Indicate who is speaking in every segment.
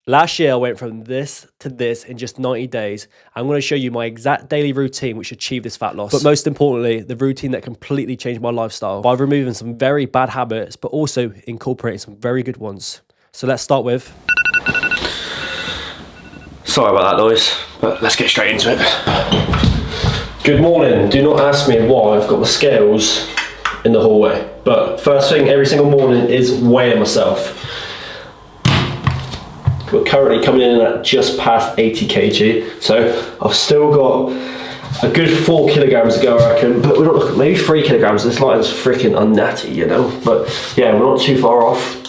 Speaker 1: Last year, I went from this to this in just 90 days. I'm going to show you my exact daily routine which achieved this fat loss. But most importantly, the routine that completely changed my lifestyle by removing some very bad habits, but also incorporating some very good ones. So let's start with...
Speaker 2: Sorry about that noise, but let's get straight into it.
Speaker 1: Good morning. Do not ask me why I've got my scales in the hallway. But first thing every single morning is weighing myself. We're currently coming in at just past 80 kg, so I've still got a good 4 kilograms to go, I reckon, but we're not looking, maybe 3 kilograms. This line's freaking unnatty, you know, but yeah, we're not too far off.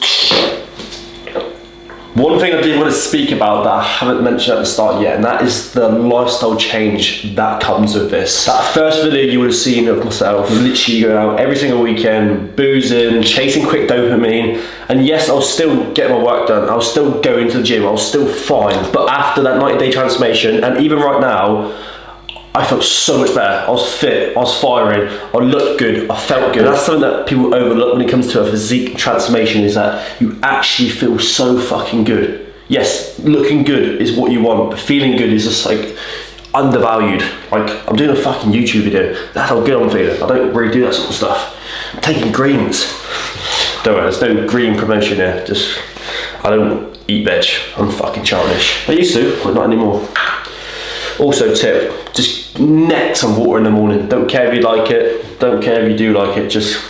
Speaker 2: One thing I did want to speak about that I haven't mentioned at the start yet, and that is the lifestyle change that comes with this. That first video you would have seen of myself literally going out every single weekend, boozing, chasing quick dopamine, and yes, I was still getting my work done, I was still going to the gym, I was still fine, but after that 90-day transformation, and even right now, I felt so much better. I was fit, I was firing, I looked good, I felt good. And that's something that people overlook when it comes to a physique transformation, is that you actually feel so fucking good. Yes, looking good is what you want, but feeling good is just like undervalued. Like, I'm doing a fucking YouTube video, that's how good I'm feeling. I don't really do that sort of stuff. I'm taking greens. Don't worry, there's no green promotion here, just, I don't eat veg, I'm fucking childish. I used to, but not anymore. Also tip, just neck some water in the morning. Don't care if you like it, don't care if you do like it, just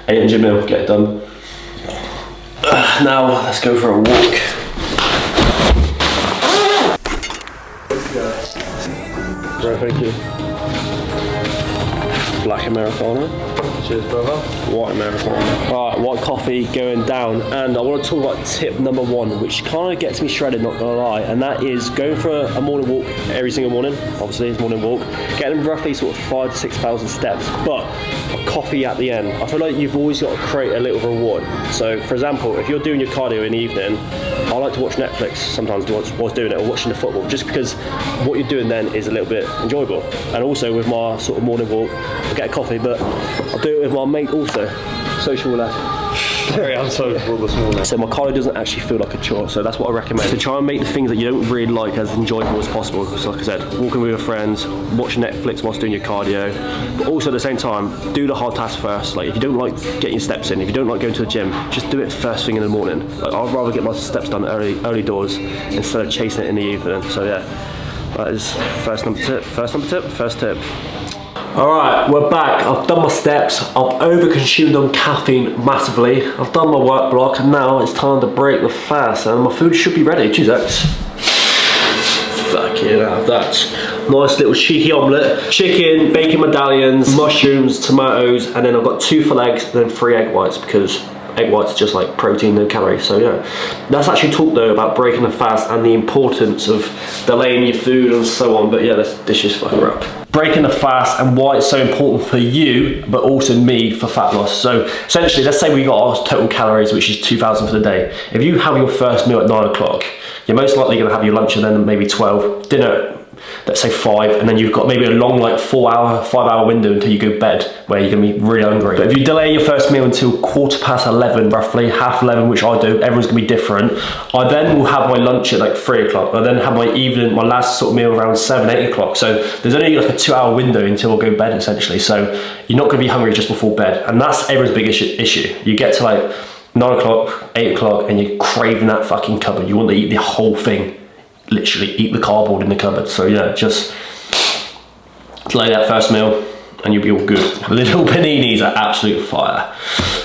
Speaker 2: 800 ml, get it done. Now let's go for a walk. Right, thank you. Black Americano.
Speaker 3: Cheers, brother.
Speaker 1: White Americano. Alright, white coffee going down, and I want to talk about tip number 1, which kind of gets me shredded, not gonna lie, and that is going for a morning walk every single morning. Obviously, it's morning walk, getting roughly sort of 5,000 to 6,000 steps, but a coffee at the end. I feel like you've always got to create a little reward. So, for example, if you're doing your cardio in the evening, I like to watch Netflix sometimes whilst doing it, or watching the football, just because what you're doing then is a little bit enjoyable. And also with my sort of morning walk, I'll get a coffee, but I'll do it with my mate also. Social lad.
Speaker 3: Very unsociable this morning.
Speaker 1: So my cardio doesn't actually feel like a chore, so that's what I recommend. So try and make the things that you don't really like as enjoyable as possible. So like I said, walking with your friends, watch Netflix whilst doing your cardio, but also at the same time, do the hard task first. Like if you don't like getting your steps in, if you don't like going to the gym, just do it first thing in the morning. Like I'd rather get my steps done early doors instead of chasing it in the evening. So yeah, that is first tip. Alright, we're back. I've done my steps, I've overconsumed on caffeine massively, I've done my work block, and now it's time to break the fast, and my food should be ready. 2 secs. Fucking have that. Nice little cheeky omelette, chicken, bacon medallions, mushrooms, tomatoes, and then I've got 2 full eggs and then 3 egg whites, because egg whites are just like protein, no calories. So yeah, that's actually talk though about breaking the fast and the importance of delaying your food and so on. But yeah, this dish is fucking wrap. Breaking the fast and why it's so important for you, but also me for fat loss. So essentially, let's say we got our total calories, which is 2,000 for the day. If you have your first meal at 9 o'clock, you're most likely going to have your lunch and then maybe 12, dinner, let's say 5, and then you've got maybe a long like 5-hour window until you go to bed where you're going to be really hungry. But if you delay your first meal until 11:15, roughly, half 11, which I do, everyone's going to be different. I then will have my lunch at like 3 o'clock. I then have my evening, my last sort of meal around 7-8 o'clock. So there's only like a 2-hour window until I go to bed essentially. So you're not going to be hungry just before bed. And that's everyone's big issue. You get to like 9 o'clock, 8 o'clock, and you're craving that fucking cupboard. You want to eat the whole thing. Literally eat the cardboard in the cupboard. So yeah, just delay that first meal and you'll be all good. Little paninis are absolute fire.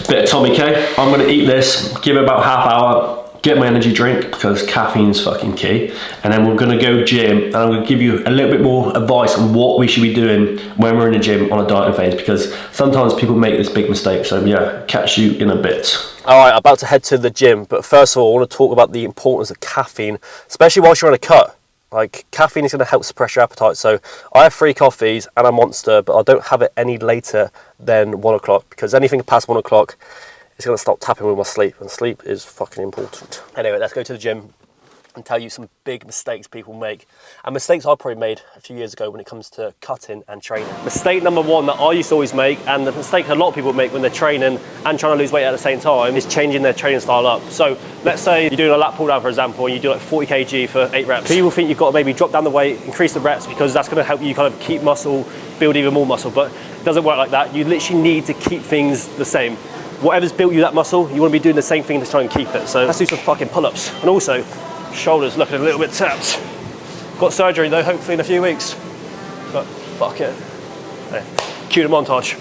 Speaker 1: Bit of Tommy K. I'm gonna eat this, give it about half hour, get my energy drink because caffeine is fucking key, and then we're gonna go gym, and I'm gonna give you a little bit more advice on what we should be doing when we're in the gym on a dieting phase, because sometimes people make this big mistake. So yeah, catch you in a bit. Alright, I'm about to head to the gym, but first of all I want to talk about the importance of caffeine, especially whilst you're on a cut. Like, caffeine is going to help suppress your appetite. So I have 3 coffees and a Monster, but I don't have it any later than 1 o'clock, because anything past 1 o'clock is going to start tapping with my sleep, and sleep is fucking important. Anyway, let's go to the gym. and tell you some big mistakes people make, and mistakes I probably made a few years ago when it comes to cutting and training. Mistake number one that I used to always make, and the mistake a lot of people make when they're training and trying to lose weight at the same time, is changing their training style up. So let's say you're doing a lat pull down, for example, and you do like 40 kg for 8 reps. People think you've got to maybe drop down the weight, increase the reps, because that's going to help you kind of keep muscle, build even more muscle, but it doesn't work like that. You literally need to keep things the same. Whatever's built you that muscle, you want to be doing the same thing to try and keep it. So let's do some fucking pull-ups. And also, shoulders looking a little bit tapped. Got surgery though, hopefully in a few weeks. But fuck it. Hey, cue the montage.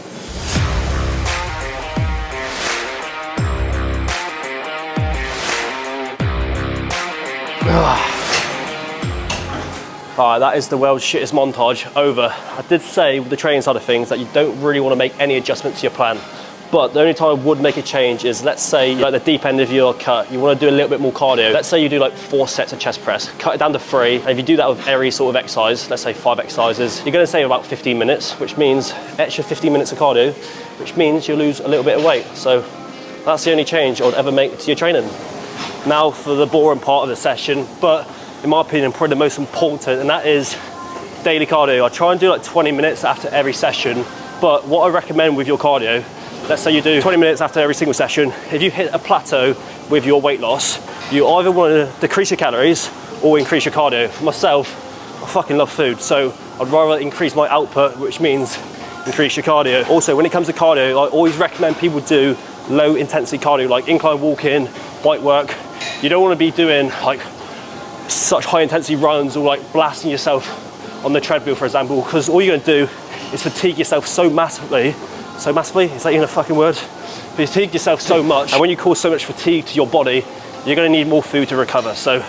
Speaker 1: Alright, that is the world's shittest montage over. I did say with the training side of things that you don't really want to make any adjustments to your plan. But the only time I would make a change is, let's say like the deep end of your cut, you want to do a little bit more cardio. Let's say you do like 4 sets of chest press, cut it down to 3. And if you do that with every sort of exercise, let's say 5 exercises, you're going to save about 15 minutes, which means extra 15 minutes of cardio, which means you lose a little bit of weight. So that's the only change I would ever make to your training. Now for the boring part of the session, but in my opinion, probably the most important, and that is daily cardio. I try and do like 20 minutes after every session, but what I recommend with your cardio, let's say you do 20 minutes after every single session, if you hit a plateau with your weight loss, you either want to decrease your calories or increase your cardio. For myself, I fucking love food, so I'd rather increase my output, which means increase your cardio. Also, when it comes to cardio, I always recommend people do low intensity cardio, like incline walking, bike work. You don't want to be doing like such high intensity runs or like blasting yourself on the treadmill, for example, because all you're going to do is fatigue yourself so massively, is that even a fucking word? Fatigue yourself so much, and when you cause so much fatigue to your body, you're going to need more food to recover. So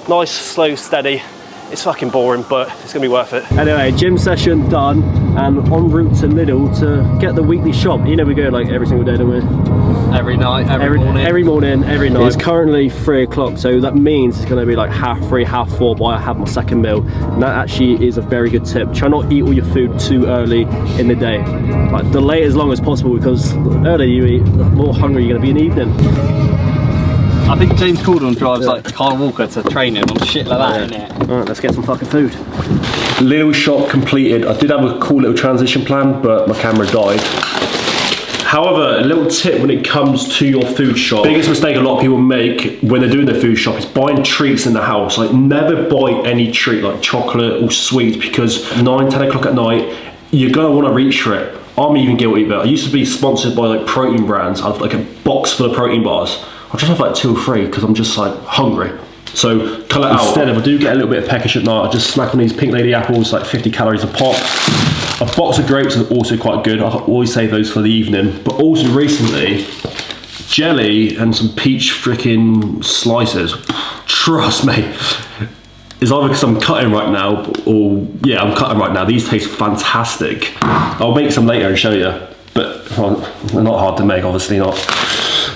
Speaker 1: nice, slow, steady. It's fucking boring, but it's gonna be worth it. Anyway, gym session done, and en route to Lidl to get the weekly shop. You know we go like every single day, don't we?
Speaker 3: Every night, every morning.
Speaker 1: Every morning, every night. It's currently 3 o'clock, so that means it's gonna be like 3:30, 4:30 while I have my second meal. And that actually is a very good tip. Try not to eat all your food too early in the day. Like delay as long as possible, because the earlier you eat, the more hungry you're gonna be in the evening.
Speaker 3: I think James Corden drives like Kyle Walker to training on shit like that, innit?
Speaker 1: Alright, let's get some fucking food.
Speaker 2: Little shop completed. I did have a cool little transition plan, but my camera died. However, a little tip when it comes to your food shop. Biggest mistake a lot of people make when they're doing their food shop is buying treats in the house. Like never buy any treat like chocolate or sweets, because 9, 10 o'clock at night, you're gonna wanna reach for it. I'm even guilty, but I used to be sponsored by like protein brands. I have like a box full of protein bars. I just have like 2 or 3 because I'm just like hungry. So cut it out. Instead, if I do get a little bit of peckish at night, I just snack on these Pink Lady apples, like 50 calories a pop. A box of grapes are also quite good. I always save those for the evening. But also recently, jelly and some peach freaking slices. Trust me, it's either because I'm cutting right now, or yeah, I'm cutting right now. These taste fantastic. I'll make some later and show you, but well, they're not hard to make, obviously not.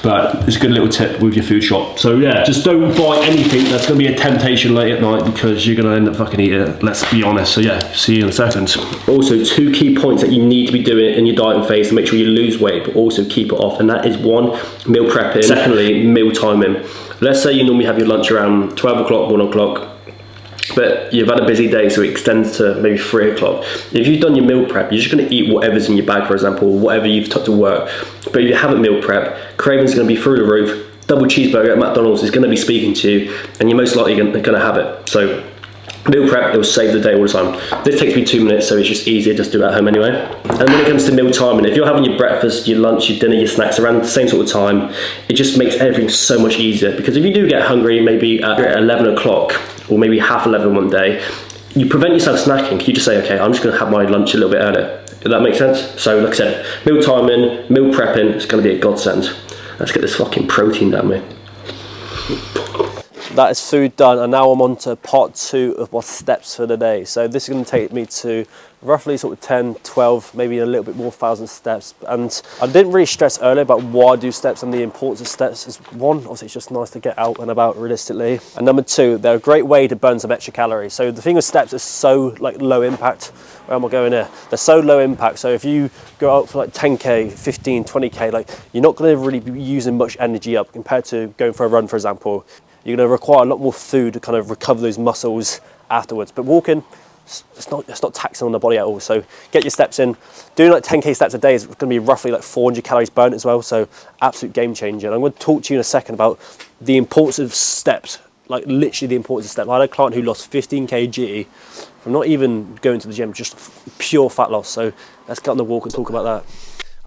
Speaker 2: But it's a good little tip with your food shop. So yeah, just don't buy anything that's gonna be a temptation late at night, because you're gonna end up fucking eating it, let's be honest. So yeah, see you in a second. Also, 2 key points that you need to be doing in your dieting phase to make sure you lose weight, but also keep it off. And that is 1, meal prepping. Secondly, meal timing. Let's say you normally have your lunch around 12 o'clock, 1 o'clock. But you've had a busy day, so it extends to maybe 3 o'clock. If you've done your meal prep, you're just going to eat whatever's in your bag, for example, whatever you've took to work. But if you haven't meal prep, craving's going to be through the roof. Double cheeseburger at McDonald's is going to be speaking to you, and you're most likely going to have it. So meal prep, it will save the day all the time. This takes me 2 minutes, so it's just easier, just do it at home anyway. And when it comes to meal timing, if you're having your breakfast, your lunch, your dinner, your snacks around the same sort of time, it just makes everything so much easier. Because if you do get hungry, maybe at 11 o'clock, or maybe half 11 one day, you prevent yourself snacking. You just say, okay, I'm just gonna have my lunch a little bit earlier. Does that make sense? So like I said, meal timing, meal prepping, it's gonna be a godsend. Let's get this fucking protein down, mate. That is food done, and now I'm on to part 2 of my steps for the day. So this is going to take me to roughly sort of 10, 12, maybe a little bit more 1,000 steps. And I didn't really stress earlier about why I do steps and the importance of steps. Is 1, obviously it's just nice to get out and about realistically. And number 2, they're a great way to burn some extra calories. So the thing with steps is so like low impact. Where am I going here? They're so low impact. So if you go out for like 10K, 15, 20K, like you're not going to really be using much energy up compared to going for a run, for example.
Speaker 1: you're going to require a lot more food to kind of recover those muscles afterwards. But walking, it's not taxing on the body at all. So get your steps in. Doing like 10k steps a day is going to be roughly like 400 calories burnt as well. So absolute game changer. And I'm going to talk to you in a second about the importance of steps, like literally the importance of steps. I had a client who lost 15 kg from not even going to the gym, just pure fat loss. So let's get on the walk and talk about that.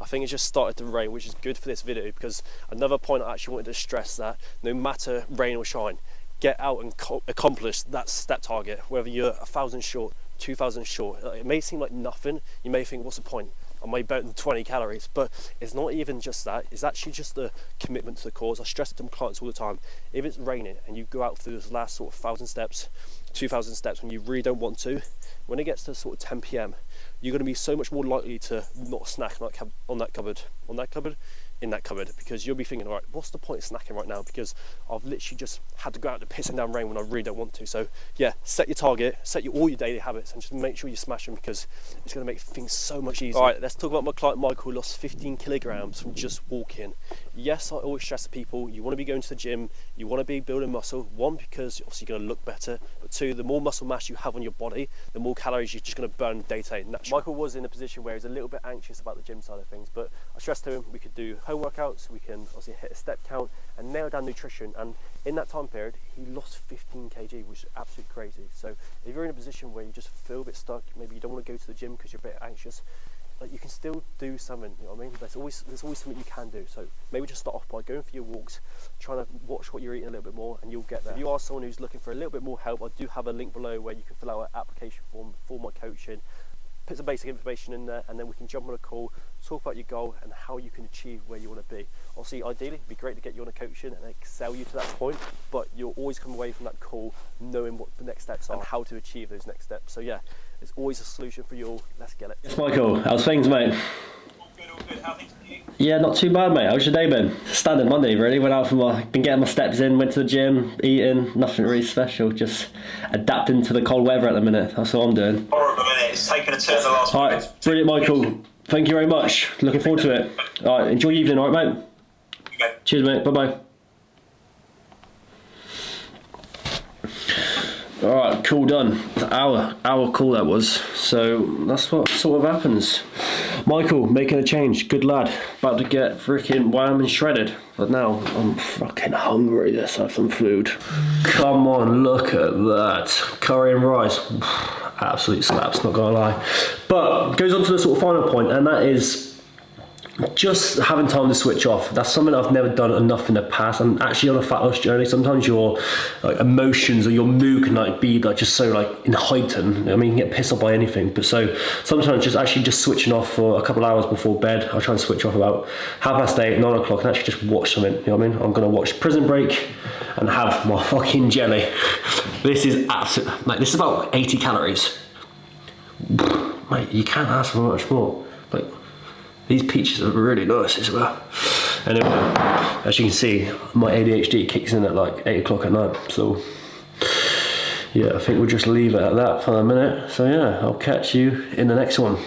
Speaker 1: I think it just started to rain, which is good for this video, because another point I actually wanted to stress that no matter rain or shine, get out and accomplish that step target, whether you're 1,000 short, 2,000 short. It may seem like nothing. You may think, what's the point? I may burn 20 calories, but it's not even just that. It's actually just the commitment to the cause. I stress it to my clients all the time. If it's raining and you go out through those last sort of 1,000 steps, 2,000 steps, when you really don't want to, when it gets to sort of 10 p.m, you're going to be so much more likely to not snack in that cupboard, because you'll be thinking, all right, what's the point of snacking right now? Because I've literally just had to go out to pissing down rain when I really don't want to. So yeah, set your target, set all your daily habits, and just make sure you smash them, because it's going to make things so much easier. All right, let's talk about my client Michael, who lost 15 kilograms from just walking. Yes, I always stress to people, you want to be going to the gym, you want to be building muscle. One, because obviously you're going to look better, but two, the more muscle mass you have on your body, the more calories you're just going to burn day to day naturally. Michael was in a position where he's a little bit anxious about the gym side of things, but I stressed to him we could do home workouts, we can obviously hit a step count and nail down nutrition, and in that time period he lost 15 kg, which is absolutely crazy. So if you're in a position where you just feel a bit stuck, maybe you don't want to go to the gym because you're a bit anxious, like, you can still do something, you know what I mean? There's always something you can do. So maybe just start off by going for your walks, trying to watch what you're eating a little bit more, and you'll get there. If you are someone who's looking for a little bit more help, I do have a link below where you can fill out an application form for my coaching, put some basic information in there, and then we can jump on a call, talk about your goal and how you can achieve where you want to be. Obviously, ideally, it'd be great to get you on a coaching and excel you to that point, but you'll always come away from that call knowing what the next steps are and how to achieve those next steps. So yeah, there's always a solution for you all. Let's get it.
Speaker 2: Yes, Michael, how's things, mate?
Speaker 4: All good. How things for you?
Speaker 2: Yeah, not too bad, mate. How's your day been? Standard Monday, really. Went out been getting my steps in, went to the gym, eating, nothing really special, just adapting to the cold weather at the minute. That's what I'm doing.
Speaker 4: Horrible, isn't it? It's taken a turn the last
Speaker 2: Alright, brilliant, Michael. Thank you very much. Looking forward to it. Alright, enjoy your evening, alright, mate?
Speaker 4: Okay.
Speaker 2: Cheers, mate. Bye-bye. Alright, cool, done. Hour call that was. So that's what sort of happens. Michael making a change, good lad. About to get freaking wham and shredded. But now I'm fucking hungry. Let's have some food. Come on, look at that. Curry and rice. Absolute slaps, not gonna lie. But goes on to the sort of final point, and that is just having time to switch off. That's something I've never done enough in the past. And actually on a fat loss journey, sometimes your like emotions or your mood can like be like just so like in heightened. I mean, you can get pissed off by anything. But so sometimes just switching off for a couple of hours before bed. I'll try and switch off about 8:30, 9 o'clock, and actually just watch something. You know what I mean? I'm gonna watch Prison Break and have my fucking jelly. This is absolute, like, this is about 80 calories. Mate, you can't ask for much more. Like, these peaches are really nice as well. Anyway, as you can see, my ADHD kicks in at like 8 o'clock at night. So yeah, I think we'll just leave it at that for a minute. So yeah, I'll catch you in the next one.